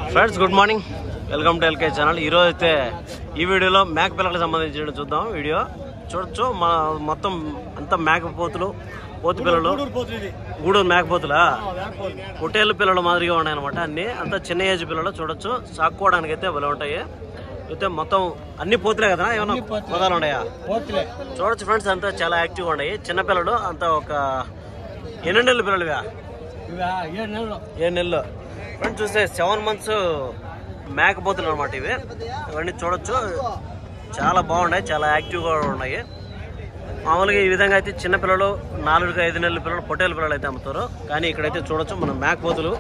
Friends good morning, welcome to LK channel. ఈరోజు అయితే ఈ వీడియోలో మేక పిల్లలకు సంబంధించిన చూద్దాం. వీడియో చూడొచ్చు. మన మొత్తం అంతా మేకపోతులు, పోతు పిల్లలు, గూడూరు మేకపోతులా, పొట్టేళ్ళ పిల్లలు మాదిరిగా ఉన్నాయన్నమాట. అన్ని అంతా చిన్న ఏజ్ పిల్లలు చూడొచ్చు. సాక్కోవడానికి అయితే భలే ఉంటాయి. అయితే మొత్తం అన్ని పోతులే కదా, ఏమన్నా పొదాలు ఉన్నాయా చూడొచ్చు ఫ్రెండ్స్. అంతా చాలా యాక్టివ్గా ఉన్నాయి. చిన్న పిల్లలు అంతా ఒక 8 నెలల పిల్లలుగా, 7 నెలలు ఫ్రెండ్స్. చూస్తే 7 months మేకపోతులు అనమాట ఇవి. ఇవన్నీ చూడొచ్చు, చాలా బాగున్నాయి, చాలా యాక్టివ్గా ఉన్నాయి. మామూలుగా ఈ విధంగా అయితే చిన్నపిల్లలు 4-5 నెలల పిల్లలు, పొట్టేల పిల్లలు అయితే అమ్ముతారు. కానీ ఇక్కడైతే చూడొచ్చు మన మేకపోతులు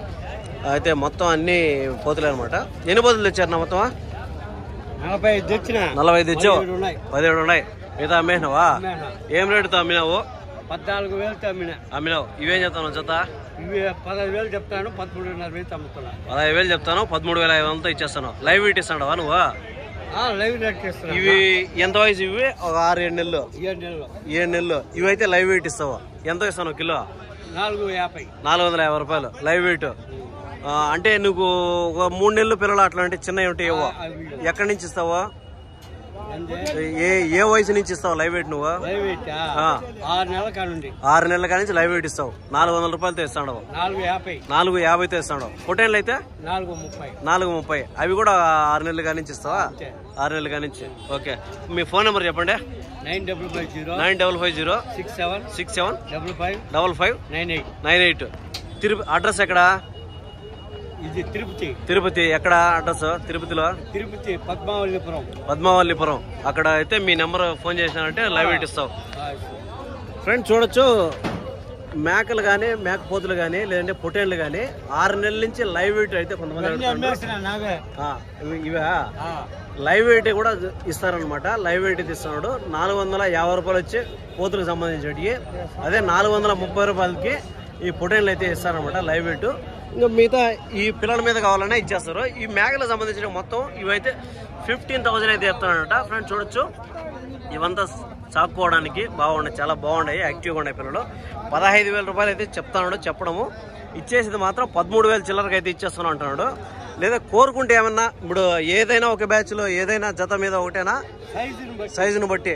అయితే మొత్తం అన్ని పోతులే అనమాట. ఎన్ని పోతులు తెచ్చారు నా మొత్తం? 45 తెచ్చినా. 45 తెచ్చావు, 17 ఉన్నాయి. మిగతా అమ్మేసినావా? ఏం రేటుతో అమ్మినావు? 14,000 అమ్మినావు. ఇవేం చెప్తాను జత? ఇవి 15,000 చెప్తాను, 13,500 అమ్ముతున్నా. 15,000 చెప్తాను, 13,500 ఇచ్చేస్తాను. లైవ్ వెయిట్ ఇస్తాడవా నువ్వు? లైవ్ రేట్ ఇస్తున్నా. ఇవి ఎంత వయసు? ఇవి ఒక 6-7 నెలలు. 7 నెలలు. ఇవైతే లైవ్ వెయిట్ ఇస్తావు. ఎంత ఇస్తాను కిలో? 450. 450 రూపాయలు లైవ్ వెయిట్. అంటే నువ్వు ఒక 3 నెలలు పిల్లలు అట్లాంటి చిన్నవి ఉంటాయి. ఎక్కడి నుంచి ఇస్తావా? ఏ వయసు నుంచి ఇస్తావు లైవ్ వెయిట్ నువ్వు? 6 నెలల కానుండి. 6 నెలల కానించి లైవ్ వెయిట్ ఇస్తావు. 400 రూపాయలతో ఇస్తాడు. 450తో ఇస్తాడు. పొట్టేళ్ళు అయితే 430. అవి కూడా 6 నెలల కానించి ఇస్తావా? 6 నెలల కానించి. ఓకే, మీ ఫోన్ నెంబర్ చెప్పండి. 9550 67 5598. అడ్రస్ ఎక్కడ? ఇది తిరుపతి. ఎక్కడ అడ్రస్? తిరుపతిలో పద్మావల్లిపురం. అక్కడ అయితే మీ నెంబర్ ఫోన్ చేసినారంటే లైవ్ వెయిట్ ఇస్తావు. ఫ్రెండ్స్ చూడొచ్చు, మేకలు కానీ మేకపోతులు కానీ లేదంటే పొట్టేళ్ళు కానీ 6 నెలల నుంచి లైవ్ వెయిట్ అయితే కొంతమంది ఇవా లైవ్ వెయిట్ కూడా ఇస్తారనమాట. లైవ్ వెయిట్ ఇస్తున్నాడు. 450 రూపాయలు వచ్చి పోతులకు సంబంధించి, అదే 430 రూపాయలకి ఈ పొట్టేళ్ళు అయితే ఇస్తారనమాట లైవ్ వెయిట్. ఇంకా మిగతా ఈ పిల్లల మీద కావాలన్నా ఇచ్చేస్తారు. ఈ మేకలకు సంబంధించిన మొత్తం ఇవైతే 15,000 అయితే చెప్తానమాట. ఫ్రెండ్స్ చూడొచ్చు, ఇవంతా సాక్కోవడానికి బాగున్నాయి, చాలా బాగున్నాయి, యాక్టివ్గా ఉన్నాయి పిల్లలు. 15,000 రూపాయలు అయితే చెప్తాడు. చెప్పడము ఇచ్చేసేది మాత్రం 13,000 చిల్లరకి అయితే ఇచ్చేస్తాను అంటున్నాడు. లేదా కోరుకుంటే ఏమన్నా ఇప్పుడు ఏదైనా ఒక బ్యాచ్లో ఏదైనా జత మీద ఒకటేనా? సైజును బట్టి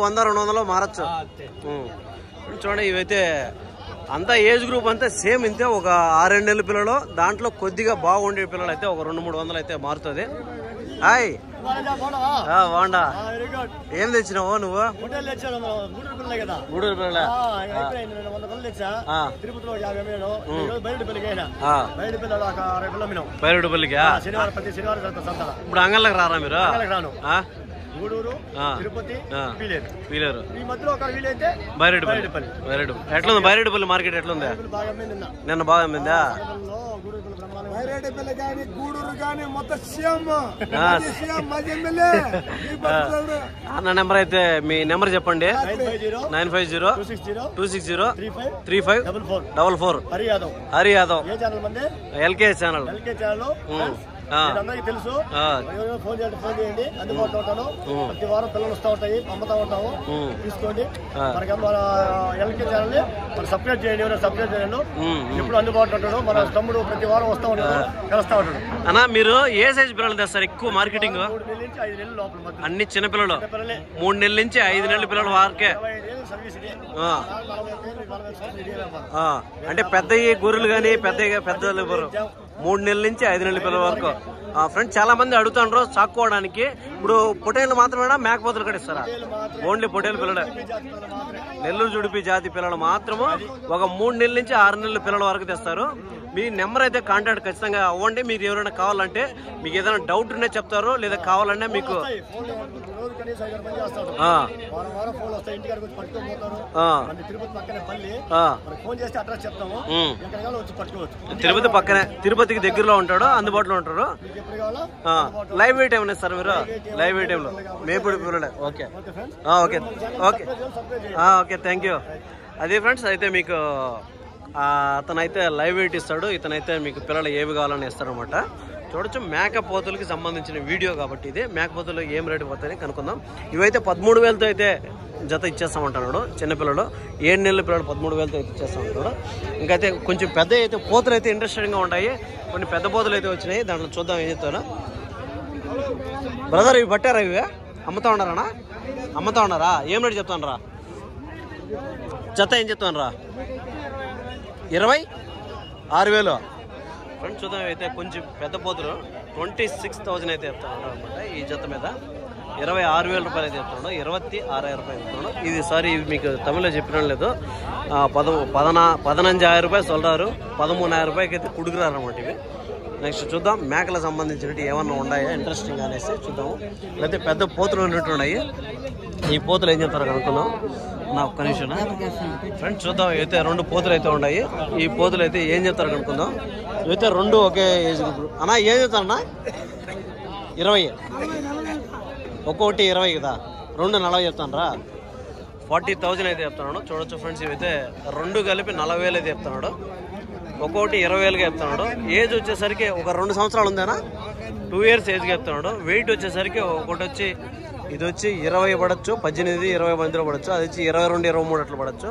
100-200 మారచ్చు. చూడండి, ఇవైతే అంతా ఏజ్ గ్రూప్ అంతా సేమ్ ఇంతే. ఒక 6-7 నెలల పిల్లలు, దాంట్లో కొద్దిగా బాగుండే పిల్లలు అయితే ఒక 200-300 అయితే మారుతుంది. హాయ్ బాగుండా. ఏం తెచ్చినావు నువ్వు? గూడూరు పిల్లల బైరెడ్డిపల్లికా? ఇప్పుడు అంగళ్ళకి రారా మీరు? గూడూరు, తిరుపతి, పీలేరు, ఈ మధ్యలో ఒక వీలైతే బైరెడ్డిపల్లి. ఎట్లుంది బైరెడ్డిపల్లి మార్కెట్? ఎట్లుంది? నిన్న బాగా అమ్మిందా? అన్న నెంబర్ అయితే మీ నెంబర్ చెప్పండి. 9502603544. Hari Yadav, LK channel. తెలుసు. ఫోన్ చేయండి, అందుబాటులో ఉంటాను. ప్రతి వారం పిల్లలు వస్తూ ఉంటాయి, అమ్ముతా ఉంటాము. తీసుకోండి. మనకి ఎల్కే ఛానల్ సబ్స్క్రైబ్ చేయండి. ఎవరైనా సబ్స్క్రైబ్ చేయండి. ఎప్పుడు అందుబాటులో ఉంటాడు. మన తమ్ముడు ప్రతి వారం వస్తూ ఉంటాడు, కలుస్తూ ఉంటాడు. అన్నా మీరు ఏ సైజ్ పిల్లలు తెస్తారు ఎక్కువ మార్కెటింగ్? 3 నెలల నుంచి 5 నెలల లోపల. అన్ని చిన్న పిల్లలు 3 నెలల నుంచి 5 నెలల పిల్లలు వారికే. అంటే పెద్ద గొర్రెలు కానీ పెద్ద 3 నెలల నుంచి 5 నెలల పిల్లల వరకు. ఫ్రెండ్స్ చాలా మంది అడుగుతుండ్రు సాక్కోవడానికి. ఇప్పుడు పొట్టేళ్ళు మాత్రమేనా మేకపోతులు కూడా ఇస్తారా? ఓన్లీ పొట్టేలు పిల్లలు, నెల్లూరు జుడిపి జాతి పిల్లలు మాత్రము ఒక 3 నెలల నుంచి 6 నెలల పిల్లల వరకు తెస్తారు. మీ నెంబర్ అయితే కాంటాక్ట్ ఖచ్చితంగా అవ్వండి. మీరు ఎవరైనా కావాలంటే, మీకు ఏదైనా డౌట్ ఉంటే చెప్తారు, లేదా కావాలంటే మీకు తిరుపతి పక్కనే, తిరుపతికి దగ్గరలో ఉంటాడు, అందుబాటులో ఉంటారు. లైవ్ వెయిట్ ఏమైనా ఇస్తారు మీరు? లైవ్ వెయిట్ ఏమో మేపుడు పిల్లలే. Okay okay okay okay, thank you. అదే ఫ్రెండ్స్, అయితే మీకు అతనైతే లైవ్ వెయిట్ ఇస్తాడు. ఇతనైతే మీకు పిల్లలు ఏవి కావాలని ఇస్తారనమాట. చూడొచ్చు మేకపోతులకి సంబంధించిన వీడియో కాబట్టి ఇది మేకపోతులు ఏం రేటు పోతాయని కనుక్కుందాం. ఇవైతే 13,000తో అయితే జత ఇచ్చేస్తామంటున్నాడు. చిన్నపిల్లలు 7 నెలల పిల్లలు 13,000తో అయితే ఇచ్చేస్తామంటున్నాడు. ఇంకైతే కొంచెం పెద్ద అయితే పోతులు అయితే ఇంట్రెస్టింగ్గా ఉంటాయి. కొన్ని పెద్ద పోతులు అయితే వచ్చినాయి, దాంట్లో చూద్దాం ఏం చెప్తాను. బ్రదర్ ఇవి పట్టారా? ఇవి అమ్ముతా ఉన్నారా? అమ్ముతా ఉన్నారా? ఏం రేటు చెప్తాను రా? జత ఏం చెప్తాను రా? 26,000. ఫ్రెండ్స్ చూద్దాం. అయితే కొంచెం పెద్ద పోతులు 26,000 అయితే చెప్తాను అనమాట. ఈ జత మీద 26,000 రూపాయలు అయితే చెప్తున్నాడు. 26,000 రూపాయలు చెప్తున్నాడు. ఇది సారీ మీకు తమిళ్లో చెప్పిన లేదు. 15,000 రూపాయలు సొల్లారు, 13,000 రూపాయలకి అయితే కుడుకురారు అనమాట ఇవి. నెక్స్ట్ చూద్దాం మేకలకు సంబంధించినట్టు ఏమన్నా ఉన్నాయా ఇంట్రెస్టింగ్ అనేసి చూద్దాము. లేకపోతే పెద్ద పోతులు ఉన్నట్టు ఉన్నాయి. ఈ పోతులు ఏం చెప్తారో కనుక్కుందాం. నా ఒక్క నిమిషం ఫ్రెండ్స్ చూద్దాం. అయితే 2 పోతులు అయితే ఉన్నాయి. ఈ పోతులు అయితే ఏం చెప్తారో కనుక్కుందాం. ఇవైతే 2 ఒకే ఏజ్ గ్రూప్. అన్నా ఏం చెప్తారన్నా? 20. ఒక్కొక్కటి 20 కదా, 2 40 చెప్తాను రా. 40,000 అయితే చెప్తున్నాడు. చూడొచ్చు ఫ్రెండ్స్. ఇవైతే 2 కలిపి 40,000 అయితే చెప్తున్నాడు. ఒక్కొక్కటి 20,000గా చెప్తున్నాడు. ఏజ్ వచ్చేసరికి ఒక 2 సంవత్సరాలు ఉందేనా, 2 years ఏజ్గా చెప్తున్నాడు. వెయిట్ వచ్చేసరికి ఒకటి వచ్చి ఇది వచ్చి 20 పడచ్చు, 18, 20 మధ్యలో పడచ్చు. అది వచ్చి 22, 23 అట్లా పడచ్చు.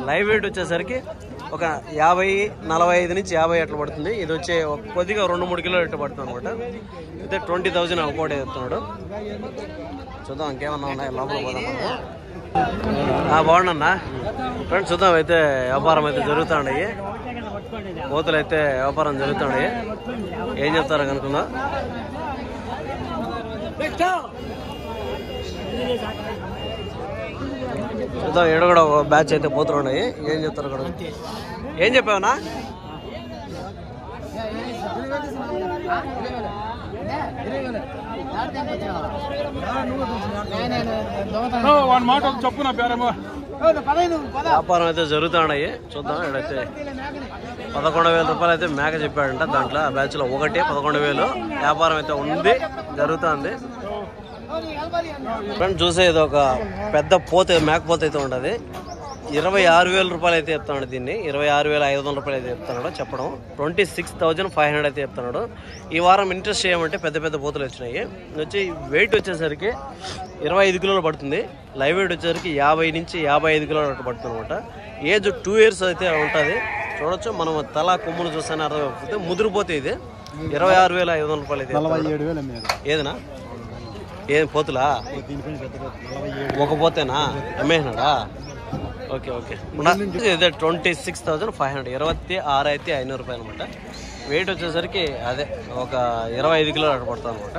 లైవ్ వెయిట్ వచ్చేసరికి ఒక 50, 45 నుంచి 50 అట్లా పడుతుంది. ఇది వచ్చి కొద్దిగా 2-3 కిలోలు ఇట్లా పడుతుంది అనమాట. అయితే 20,000 ఒక్కోటి చెప్తున్నాడు. చూద్దాం ఇంకేమన్నా ఉన్నాయి, లోపల పోదాం. బాగుండన్నా ఫ్రెండ్స్. చూద్దాం. అయితే వ్యాపారం అయితే జరుగుతున్నాయి. కోతులు అయితే వ్యాపారం జరుగుతున్నాయి. ఏం చెప్తారో కనుక్కుందా. చూద్దాం. ఏడు కూడా ఒక బ్యాచ్ అయితే పోతులు ఉన్నాయి. ఏం చెప్తారు కూడా. ఏం చెప్పావునా? వ్యాపారం అయితే జరుగుతున్నాయి. చూద్దాం. ఇక్కడైతే 11,000 రూపాయలు అయితే మేక చెప్పాడంట. దాంట్లో ఆ బ్యాచ్ లో ఒకటి 11,000 వ్యాపారం అయితే ఉంది, జరుగుతుంది. ఫ్రెండ్ చూసే ఇది ఒక పెద్ద పోతే మేకపోతే అయితే ఉండదు. 26,000 రూపాయలు అయితే చెప్తున్నాడు. దీన్ని 26,500 రూపాయలు అయితే చెప్తున్నాడు చెప్పడం. 26,500 అయితే చెప్తున్నాడు. ఈ వారం ఇంట్రెస్ట్ చేయమంటే పెద్ద పెద్ద పోతులు వచ్చినాయి. వచ్చి వెయిట్ వచ్చేసరికి 25 కిలోలు పడుతుంది. లైవ్ వెయిట్ వచ్చేసరికి 50 నుంచి 55 కిలోలు అట్లా పడుతుంది అనమాట. ఏజ్ 2 years అయితే ఉంటుంది. చూడొచ్చు. మనం తల కొమ్మును చూస్తేనే అర్థమైపోతుంది. ముదిరిపోతే ఇది 26,500 రూపాయలు అయితే. 47,000 ఏదనా? ఏం పోతులా? ఒక పోతేనా అమ్మేసినాడా? Okay okay. ఇదే 26,500, 26,500 రూపాయలు అనమాట. వెయిట్ వచ్చేసరికి అదే ఒక 25 కిలోలు అట్లా పడుతుంది అనమాట.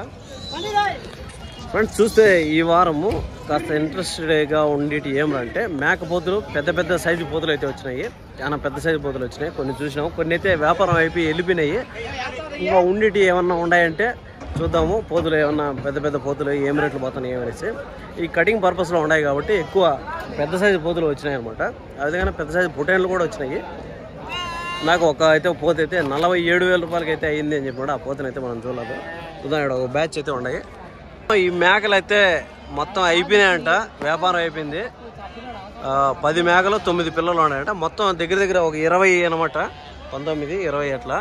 ఫ్రెండ్స్ చూస్తే ఈ వారము కాస్త ఇంట్రెస్టెడ్గా ఉండేటి ఏమంటే మేకపోతులు పెద్ద పెద్ద సైజు పోతులు అయితే వచ్చినాయి. చాలా పెద్ద సైజు పోతులు వచ్చినాయి. కొన్ని చూసినాము, కొన్ని అయితే వ్యాపారం అయిపోయి వెళ్ళిపోయినాయి. ఇంకా ఉండేటి ఏమన్నా ఉన్నాయంటే చూద్దాము. పోతులు ఏమన్నా పెద్ద పెద్ద పోతులు ఏం రేట్లు పోతున్నాయి ఏమనేసి. ఈ కటింగ్ పర్పస్లో ఉన్నాయి కాబట్టి ఎక్కువ పెద్ద సైజు పోతులు వచ్చినాయి అనమాట. అదేవిధంగా పెద్ద సైజు పొటేన్లు కూడా వచ్చినాయి. నాకు ఒక అయితే పోత అయితే 47,000 రూపాయలకి అయితే అయింది అని చెప్పాడు. ఆ పోతను అయితే మనం చూడలేదు. చూద్దాం. ఇక్కడ ఒక బ్యాచ్ అయితే ఉన్నాయి. ఈ మేకలు అయితే మొత్తం అయిపోయినాయంట. వ్యాపారం అయిపోయింది. 10 మేకలు 9 పిల్లలు ఉన్నాయంట. మొత్తం దగ్గర దగ్గర ఒక 20 అనమాట. 19, 20 అట్లా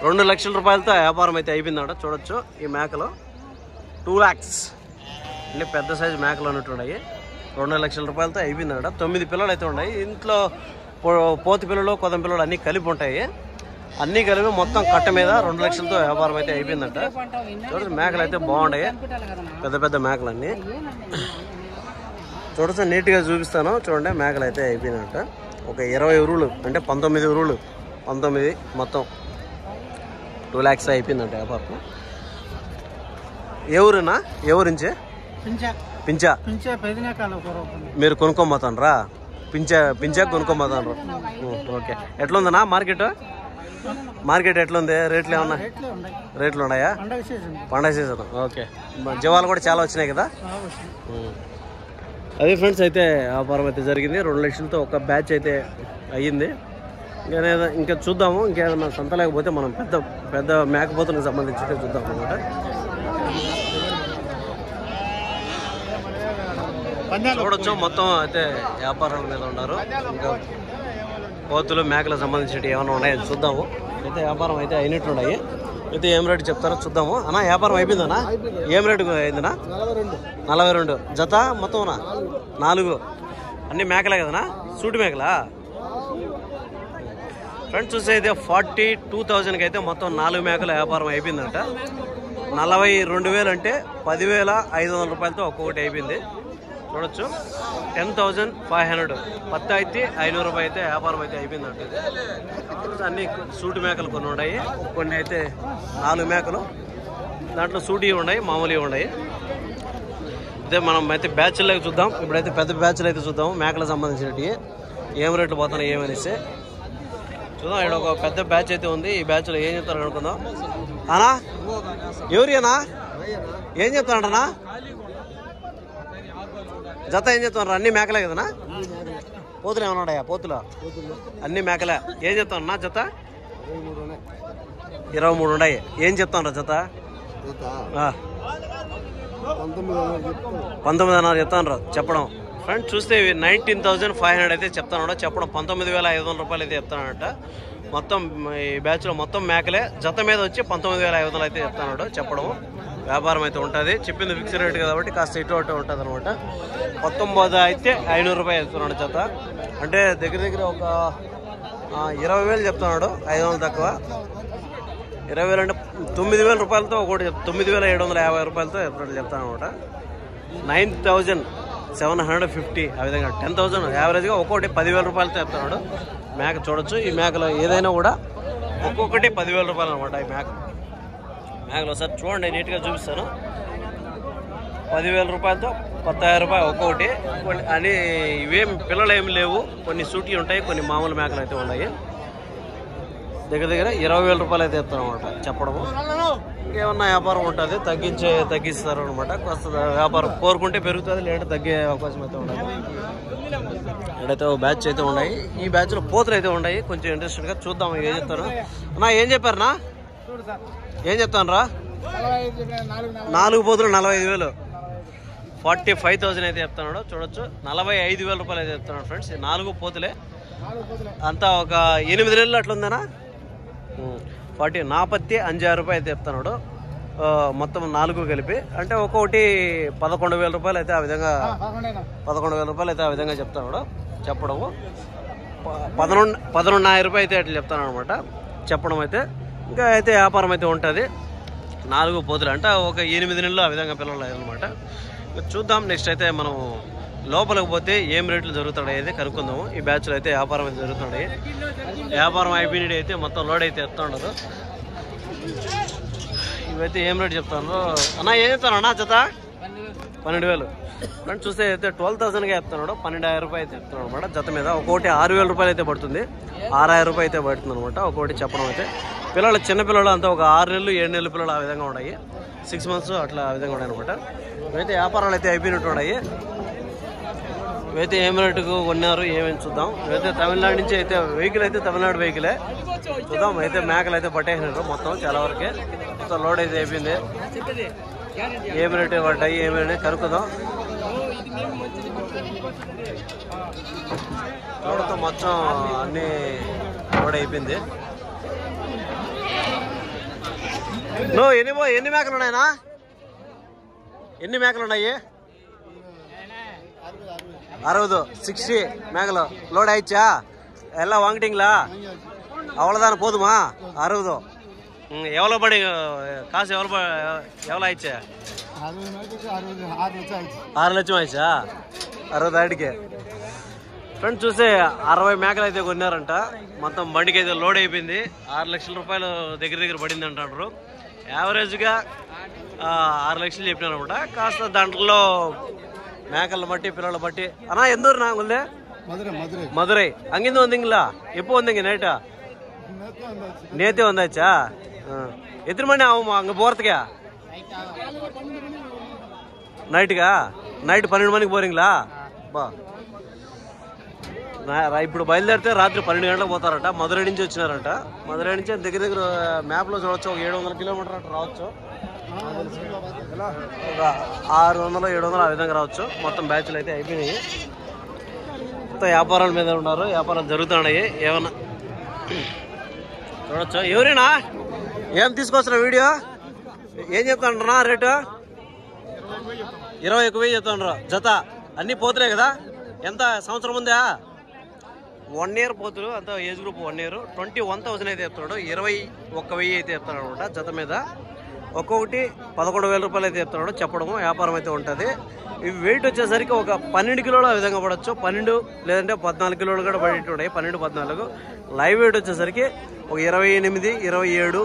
2 లక్షల రూపాయలతో వ్యాపారం అయితే అయిపోయిందంట. చూడొచ్చు. ఈ మేకలు 2 lakhs అంటే పెద్ద సైజు మేకలు ఉన్నట్టున్నాయి. 2 లక్షల రూపాయలతో అయిపోయిందంట. 9 పిల్లలు అయితే ఉన్నాయి. ఇంట్లో పోతు పిల్లలు, కొదం పిల్లలు అన్నీ కలిపి ఉంటాయి. అన్నీ కలిపి మొత్తం కట్ట మీద 2 లక్షలతో వ్యాపారం అయితే అయిపోయిందంట. చూడచ్చు. మేకలు అయితే బాగున్నాయి, పెద్ద పెద్ద మేకలు అన్నీ. చూడచ్చు. నీట్గా చూపిస్తాను. చూడండి. మేకలు అయితే అయిపోయిందంట. ఒక 20 ఉరువులు అంటే 19 ఉరువులు, 19 మొత్తం 2 lakhs అయిపోయిందంట వ్యాపారం. ఏ ఊరేనా? ఏ ఊరించే? పించా. మీరు కొనుక్కోమ్మతానరా? పించా కొనుక్కోమ్మతానరు. ఓకే. ఎట్లుందనా మార్కెట్? మార్కెట్ ఎట్లుంది? రేట్లు ఏమన్నా రేట్లు ఉన్నాయా? పండగ సీజన్. ఓకే. జీవాలు కూడా చాలా వచ్చినాయి కదా. అదే ఫ్రెండ్స్. అయితే వ్యాపారం అయితే జరిగింది. 2 లక్షలతో ఒక బ్యాచ్ అయితే అయ్యింది. ఇంకా చూద్దాము. ఇంకేదన్నా సంత లేకపోతే మనం పెద్ద పెద్ద మేకపోతులకు సంబంధించి చూద్దాం అనమాట. చూడొచ్చు. మొత్తం అయితే వ్యాపారాల మీద ఉన్నారు. ఇంకా పోతులు మేకలకు సంబంధించి ఏమైనా ఉన్నాయని చూద్దాము. అయితే వ్యాపారం అయితే అయినట్టున్నాయి. అయితే ఏం రేటు చెప్తారో చూద్దాము. అన్న వ్యాపారం అయిపోయిందన్నా? ఏం రేటు అయిందన్నా? 42 జత మొత్తం 4. అన్ని మేకలే కదనా? సూటి మేకలా? ఫ్రెండ్స్ చూస్తే అయితే 42,000కి అయితే మొత్తం 4 మేకల వ్యాపారం అయిపోయిందంట. 42,000 అంటే 10,500 రూపాయలతో ఒక్కొక్కటి అయిపోయింది. చూడొచ్చు 10,500 10 అయితే 500 రూపాయలు అయితే వ్యాపారం అయితే అయిపోయిందంట. అన్ని సూటి మేకలు కొన్ని ఉన్నాయి, కొన్ని అయితే 4 మేకలు, దాంట్లో సూటి ఉన్నాయి, మామూలుగా ఉన్నాయి. అయితే మనం అయితే బ్యాచ్లు చూద్దాం. ఇప్పుడైతే పెద్ద బ్యాచ్లు అయితే చూద్దాం, మేకలకు సంబంధించినవి ఏం రేట్లు పోతున్నాయి ఏమనేసి చూద్దాం. ఇక్కడ ఒక పెద్ద బ్యాచ్ అయితే ఉంది. ఈ బ్యాచ్లో ఏం చెప్తారు అనుకుందాం. అనా ఎవరియనా ఏం చెప్తానంటనా? జత ఏం చెప్తున్నారు? అన్ని మేకలే కదనా? పోతులు ఏమన్నా ఉన్నాయా? పోతులు అన్ని మేకలే. ఏం చెప్తానన్నా జత? 23 ఉన్నాయి. ఏం చెప్తాను జత? 19,500 చెప్తాను చెప్పడం. ఫ్రెండ్స్ చూస్తే 19,500 అయితే చెప్తాను చెప్పడం. 19,500 రూపాయలు అయితే చెప్తానంట. మొత్తం ఈ బ్యాచ్లో మొత్తం మేకలే. జత మీద వచ్చి 19,500 అయితే చెప్తాను చెప్పడం. వ్యాపారం అయితే ఉంటుంది. చెప్పింది ఫిక్స్డ్ రేట్ కాబట్టి కాస్త ఇటు అటు ఉంటుంది అనమాట. 19 అయితే 500 రూపాయలు చెప్తున్నాడు జత. అంటే దగ్గర దగ్గర ఒక 20,000 చెప్తున్నాడు, 500 తక్కువ. 20,000 అంటే 9,000 రూపాయలతో ఒకటి 9,750 రూపాయలతో చెప్తాను అనమాట. 9,750 ఆ విధంగా 10,000 యావరేజ్గా ఒక్కొక్కటి 10,000 రూపాయలతో చెప్తున్నాడు. మేక చూడొచ్చు. ఈ మేకలో ఏదైనా కూడా ఒక్కొక్కటి 10,000 రూపాయలు అనమాట. ఈ మేకలో సార్ చూడండి, నీట్గా చూపిస్తాను. 10,000 రూపాయలతో 10,000 రూపాయలు ఒక్కొక్కటి. కొన్ని అని ఇవేం పిల్లలు ఏమి లేవు, కొన్ని సూటి ఉంటాయి, కొన్ని మామూలు మేకలు అయితే ఉన్నాయి. దగ్గర దగ్గర 20,000 రూపాయలు అయితే చెప్తాను అనమాట చెప్పడము. ఇంకేమన్నా వ్యాపారం ఉంటుంది, తగ్గిస్తారు అనమాట. కాస్త వ్యాపారం కోరుకుంటే పెరుగుతుంది, లేదంటే తగ్గే అవకాశం అయితే ఉండదు. ఇక్కడైతే బ్యాచ్ అయితే ఉన్నాయి. ఈ బ్యాచ్లో పోతులు అయితే ఉన్నాయి. కొంచెం ఇంట్రెస్టెడ్గా చూద్దాం ఏం చెప్తాను. అన్నా ఏం చెప్పారనా? ఏం చెప్తాను రా? 4 పోతులు 45,000, 45,000 అయితే చెప్తున్నాడు. చూడొచ్చు 45,000 రూపాయలు అయితే చెప్తున్నాడు ఫ్రెండ్స్. 4 పోతులే అంతా ఒక 8 నెలలు అట్లుందనా? 45,000 రూపాయలు అయితే చెప్తున్నాడు మొత్తం 4 కలిపి. అంటే ఒక్కొక్కటి 11,000 రూపాయలు అయితే ఆ విధంగా 11,000 రూపాయలు అయితే ఆ విధంగా చెప్తున్నాడు చెప్పడము. 11,500 రూపాయలు అయితే అట్లా చెప్తాను అనమాట చెప్పడం అయితే. ఇంకా అయితే వ్యాపారం అయితే ఉంటుంది. 4 పోతులు అంటే ఒక 8 నెలలు ఆ విధంగా పిల్లలు అనమాట. చూద్దాం నెక్స్ట్ అయితే మనం లోపలికి పోతే ఏం రేట్లు జరుగుతాయి అయితే కనుక్కుందాము. ఈ బ్యాచ్లో అయితే వ్యాపారం అయితే జరుగుతున్నాయి. వ్యాపారం అయిపోయినది అయితే మొత్తం లోడ్ అయితే ఎత్తా ఉండదు. ఇవైతే ఏం రేటు చెప్తాను అన్నా? ఏం చెప్తాను అన్నా జత? 12,000. ఫ్రెండ్స్ చూస్తే అయితే 12,000గా చెప్తున్నాడు. 12,000 రూపాయలు అయితే చెప్తున్నాడు అనమాట జత మీద. ఒక్కొక్కటి 6,000 రూపాయలు అయితే పడుతుంది, 6,000 రూపాయలు అయితే పడుతుంది అనమాట ఒక్కొక్కటి చెప్పడం అయితే. పిల్లలు చిన్నపిల్లలు అంతా ఒక 6 నెలలు 7 నెలల పిల్లలు ఆ విధంగా ఉన్నాయి, 6 మంత్స్ అట్లా ఆ విధంగా ఉన్నాయి అనమాట. ఇవైతే వ్యాపారాలు అయితే అయిపోయినట్టు ఉన్నాయి. ఇవైతే ఏం రేటుకు కొన్నారు ఏమేమి చూద్దాం. ఇవైతే తమిళనాడు నుంచి అయితే వెహికల్ అయితే తమిళనాడు వెహికలే. చూద్దాం. అయితే మేకలు అయితే పట్టేసినారు మొత్తం చాలా వరకే. మొత్తం లోడ్ అయితే అయిపోయింది. ఏం రేటు పడ్డాయి ఏమేమి కనుక్కుందాం. లోడ్తో మొత్తం అన్ని లోడ్ అయిపోయింది. ఎన్ని మేకలు ఉన్నాయనా? ఎన్ని మేకలు ఉన్నాయి? 60 60 மேகலோ லோட் ஆயிடுச்சா? எல்லாம் வாங்கிட்டீங்களா? அவ்வளோதானே போதுமா? 60. எவ்வளோ படி காசு? எவ்வளோ ஆயிடுச்சு? 6 లక్షం ఆయిచా? 60 ఆడికి. ఫ్రెండ్స్ చూస్తే 60 మేకలు అయితే కొన్నారంట. మొత్తం బండికి అయితే లోడ్ అయిపోయింది. 6 లక్షల రూపాయలు దగ్గర పడింది అంటారు. యావరేజ్గా 6 లక్షలు చెప్పినారు అనమాట. కాస్త దాంట్లో மேக்கல்ல மட்டி பிறல மட்டி. அண்ணா எந்த ஊர் நான் உங்களே? மதுரை. அங்கிருந்து வந்தீங்களா? எப்போ வந்தீங்க? நைட்டா? நேத்தே வந்தாச்சா? எத்தனை மணி ஆகுமா அங்கே போகிறதுக்கா? నైట్గా? నైట్ 12 మணிకి పోறீங்களா? బా ఇప్పుడు బయలుదేరితే రాత్రి 12 గంటలకు పోతారట. మధురై నుంచి వచ్చినారట. మధురై నుంచి దగ్గర దగ్గర మ్యాప్లో చూడవచ్చు ఒక 700 కిలోమీటర్ అట్లా రావచ్చు. ఒక 600 700 ఆ విధంగా రావచ్చు. మొత్తం బ్యాచ్లు అయితే అయిపోయినాయి. మొత్తం వ్యాపారాల మీద ఉన్నారు. వ్యాపారాలు జరుగుతున్నాయి. ఏమన్నా చూడొచ్చు. ఎవరైనా ఏం తీసుకొస్తున్నా వీడియో ఏం చెప్తాండ్రా రేటు? 21,000 చెప్తాండ్రు జత. అన్ని పోతులే కదా? ఎంత సంవత్సరం ఉందా? 1 year పోతులు అంత ఏజ్ గ్రూప్ 1 year. 21,000 అయితే చెప్తున్నాడు. 21,000 అయితే చెప్తాడు అనమాట జత మీద. ఒక్కొక్కటి 11,000 రూపాయలు అయితే చెప్తున్నాడు. చెప్పడము వ్యాపారం అయితే ఉంటుంది. ఇవి వెయిట్ వచ్చేసరికి ఒక 12 కిలోలు ఆ విధంగా పడవచ్చు. 12 లేదంటే 14 కిలోలు కూడా పడేట్టున్నాయి. 12-14. లైవ్ వెయిట్ వచ్చేసరికి ఒక 28, 27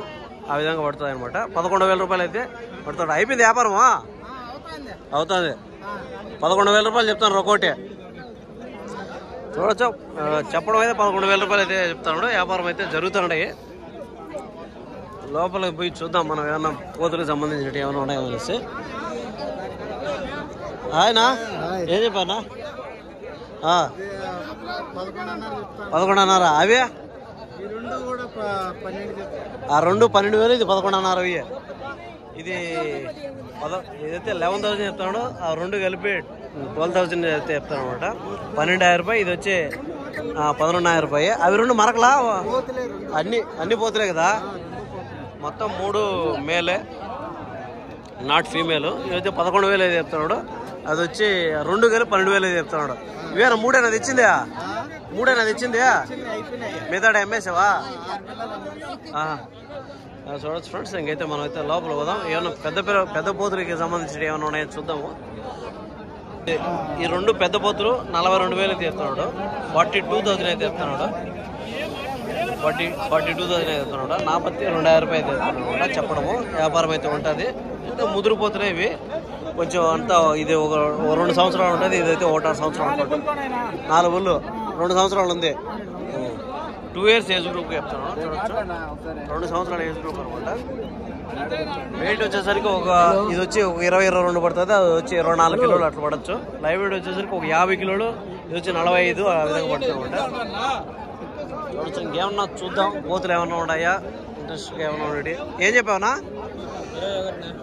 ఆ విధంగా పడుతుంది అనమాట. 11,000 రూపాయలు అయితే పడుతుంది. అయిపోయింది వ్యాపారమా? అవుతుంది. 11,000 రూపాయలు చెప్తాను ఒక్కోటి. చూడొచ్చు. చెప్పడం అయితే 11,000 రూపాయలు అయితే చెప్తాడు. వ్యాపారం అయితే జరుగుతున్నాయి. లోపలికి పోయి చూద్దాం మనం ఏమన్నా కోతులకు సంబంధించినట్టు ఏమైనా ఉన్నాయో అనేసి. ఆయన ఏం చెప్పానా? 11,500. అవి ఆ 2 12,000. ఇది 11,500. ఇది ఇదైతే 11,000 చెప్తాడు. ఆ 2 కలిపి 12,000 అయితే చెప్తాను అనమాట. 12,000 రూపాయలు. ఇది వచ్చి 11,000 రూపాయలు. అవి 2 మరకలా అన్ని పోతులే కదా? మొత్తం 3 మేలే, నాట్ ఫీమేల్. ఇదైతే 11,000 అయితే చెప్తున్నాడు. అది వచ్చి 2 కలిపి 12,000 అయితే చెప్తున్నాడు. ఇవేనా 3 తెచ్చిందా? 3 తెచ్చిందా? మిగతా అమ్మేసావా? చూడొచ్చు ఫ్రెండ్స్. ఇంకైతే మనం అయితే లోపల పోదాం. ఏమన్నా పెద్ద పోతులకి సంబంధించిన ఏమైనా ఉన్నాయో చూద్దాము. ఈ 2 పెద్ద పోతులు 42,000 అయితే చెప్తున్నాడు. 42,000 అయితే చెప్తున్నాడు. 42,000 అయితే చెప్తున్నాడు. 42,000 రూపాయలు అయితే చెప్తున్నాడు. చెప్పడము వ్యాపారం అయితే ఉంటుంది. ఇంకా ముదురు పోతులే ఇవి. కొంచెం అంతా ఇది ఒక 2 సంవత్సరాలు ఉంటుంది. ఇదైతే 1.5 సంవత్సరాలు ఉంటుంది. 4 ఊళ్ళు 2 సంవత్సరాలు ఉంది. 2 years ఏజ్ గ్రూప్ చెప్తున్నాడు. చూడొచ్చు. 2 సంవత్సరాల ఏజ్ గ్రూప్ అనమాట. వెయిట్ వచ్చేసరికి ఇది వచ్చి ఒక 20-22 పడుతుంది. అది వచ్చి 24 కిలోలు అట్లా పడచ్చు. లైవ్ వెయిట్ వచ్చేసరికి ఒక 50 కిలోలు. ఇది వచ్చి 45 ఆ విధంగా పడుతుంది అనమాట. చూడొచ్చు. ఇంకేమన్నా చూద్దాం. కోతులు ఏమన్నా ఉన్నాయా? ఇంట్రెస్ట్గా ఏమన్నా ఉన్నాయి. ఏం చెప్పావునా?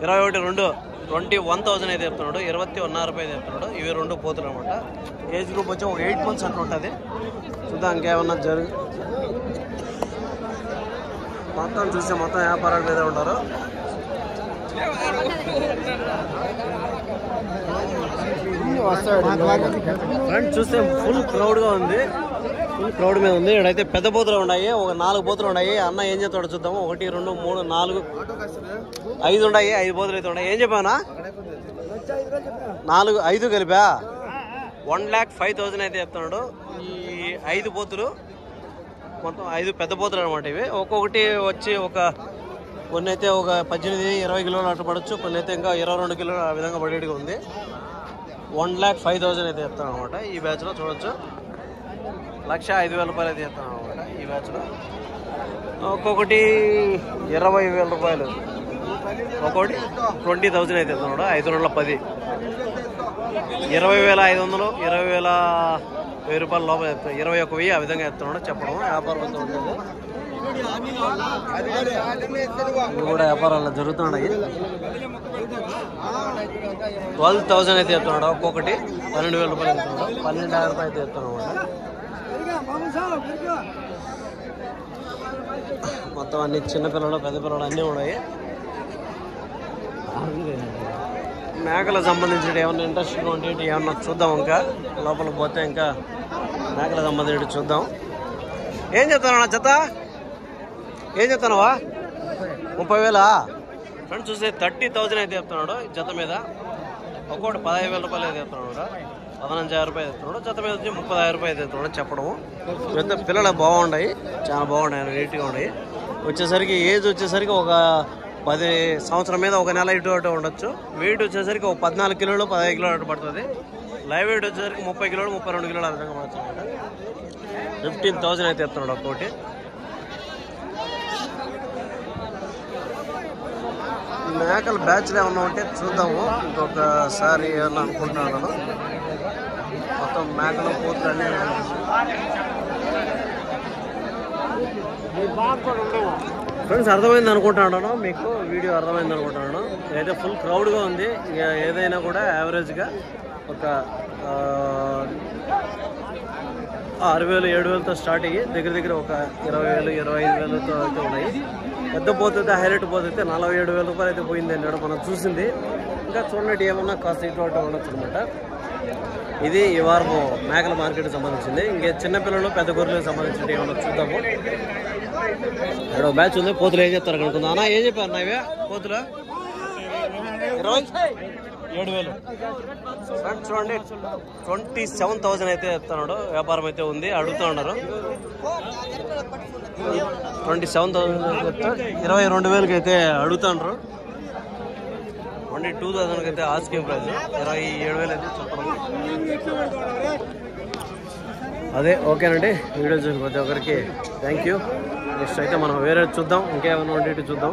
21 21,000 అయితే చెప్తున్నాడు. 21,500 రూపాయలు చెప్తున్నాడు. ఇవి 2 పోతులు అనమాట. ఏజ్ గ్రూప్ వచ్చి ఒక 8 months అట్లా ఉంటుంది. చూద్దాం ఇంకేమన్నా మొత్తం చూస్తే మొత్తం వ్యాపారాల మీద ఉంటారు. ఫ్రెండ్స్ చూస్తే ఫుల్ క్రౌడ్గా ఉంది. ఫుల్ క్రౌడ్ మీద ఉంది. ఇక్కడైతే పెద్ద పోతులు ఉన్నాయి. ఒక 4 పోతులు ఉన్నాయి. అన్న ఏం చెప్తాడో చూద్దాము. 1 2 3 4 5 ఉన్నాయి. 5 పోతులు అయితే ఉన్నాయి. ఏం చెప్పానా? 5 కలిపా 1,05,000 అయితే చెప్తున్నాడు. ఈ 5 పోతులు మొత్తం 5 పెద్ద పోతులు అనమాట. ఇవి ఒక్కొక్కటి వచ్చి కొన్ని అయితే ఒక 18-20 కిలోలు అట్లా పడవచ్చు. కొన్ని అయితే ఇంకా 22 కిలోలు ఆ విధంగా పడేట్టుగా ఉంది. 1,05,000 అయితే చెప్తాను అనమాట. ఈ బ్యాచ్లో చూడొచ్చు. 1,05,000 రూపాయలు అయితే చెప్తాను అనమాట. ఈ బ్యాచ్లో ఒక్కొక్కటి 20,000 రూపాయలు. ఒక్కొక్కటి 20,000 అయితే చెప్తున్నాడు. 510 20,500 20,000 రూపాయల లోపల చెప్తాను. 21,000 ఆ విధంగా చెప్తున్నాడు. చెప్పడం వ్యాపారం అంతా ఉంటుంది. ఇవి కూడా వ్యాపారాలు జరుగుతున్నాయి. 12,000 అయితే చెప్తున్నాడు. ఒక్కొక్కటి 12,000 రూపాయలు చెప్తున్నాడు. 12,000 రూపాయలు అయితే చెప్తున్నాడు అనమాట. మొత్తం అన్ని చిన్నపిల్లలు పెద్ద పిల్లలు అన్నీ ఉన్నాయి. మేకలకు సంబంధించిన ఏమన్నా ఇంట్రెస్ట్గా ఉండేవి ఏమన్నా చూద్దాం. ఇంకా లోపలికి పోతే ఇంకా మేకలకు సంబంధించి చూద్దాం. ఏం చెప్తాను జత? ఏం చెప్తానవా? 30,000. ఫ్రెండ్స్ చూస్తే 30,000 అయితే చెప్తున్నాడు జత మీద. ఒక్కొక్కటి 15,000 రూపాయలు అయితే చెప్తున్నాడు. 15,000 రూపాయలు చెప్తున్నాడు. జత మీద వచ్చి 30,000 రూపాయలు చెప్తున్నాడు. చెప్పడము పెద్ద పిల్లలు బాగున్నాయి. చాలా బాగున్నాయి. నీట్గా ఉన్నాయి. వచ్చేసరికి ఏజ్ వచ్చేసరికి ఒక 10 సంవత్సరం మీద ఒక నెల ఇటు అటు ఉండొచ్చు. వెయిట్ వచ్చేసరికి ఒక 14 కిలోలు 15 కిలోలు అటు పడుతుంది. లైవ్ వెయిట్ వచ్చేసరికి 30 కిలోలు 32 కిలోలు ఆ విధంగా పడుతుంది అనమాట. 15,000 అయితే చెప్తున్నాడు ఒక్కోటి. మేకల బ్యాచ్లు ఏమన్నా ఉంటే చూద్దాము. ఇంకొకసారి ఏమన్నా అనుకుంటున్నాను. మొత్తం మేకలు పోతులు అన్నీ ఫ్రెండ్స్ అర్థమైంది అనుకుంటున్నాను. మీకు వీడియో అర్థమైంది అనుకుంటున్నాను. అయితే ఫుల్ క్రౌడ్గా ఉంది. ఇక ఏదైనా కూడా యావరేజ్గా ఒక 6,000 7,000తో స్టార్ట్ అయ్యి దగ్గర ఒక 20,000 25,000తో అయితే ఉన్నాయి. పెద్ద పోతు అయితే హైలైట్ పోతు అయితే 47,000 రూపాయలు అయితే పోయింది అన్నాడు మనం చూసింది. ఇంకా చూడండి ఏమన్నా కాస్త ఇటు ఉండొచ్చు అనమాట. ఇది ఈ వారం మేకల మార్కెట్కి సంబంధించింది. ఇంకే చిన్నపిల్లలు పెద్ద గొర్రెలకు సంబంధించింది ఏమన్నా చూద్దాము. ఇక్కడ బ్యాచ్ ఉంది. పోతులు ఏం చెప్తారు కనుక్కుందాం. అన్న ఏం చెప్పారు అన్న ఇవే పోతులు? 27,000. చూడండి 27,000 అయితే చెప్తున్నాడు. వ్యాపారం అయితే ఉంది. అడుగుతూ ఉన్నారు 27,000 22,000కి అయితే అడుగుతున్నారు. 22,000కి అయితే ఆస్కింగ్ ప్రైస్. 27,000 అయితే చెప్పడం. అదే ఓకేనండి. వీడియో చూసి ప్రతి ఒక్కరికి థ్యాంక్ యూ. నెక్స్ట్ అయితే మనం వేరే చూద్దాం. ఇంకేమైనా ఉండి చూద్దాం.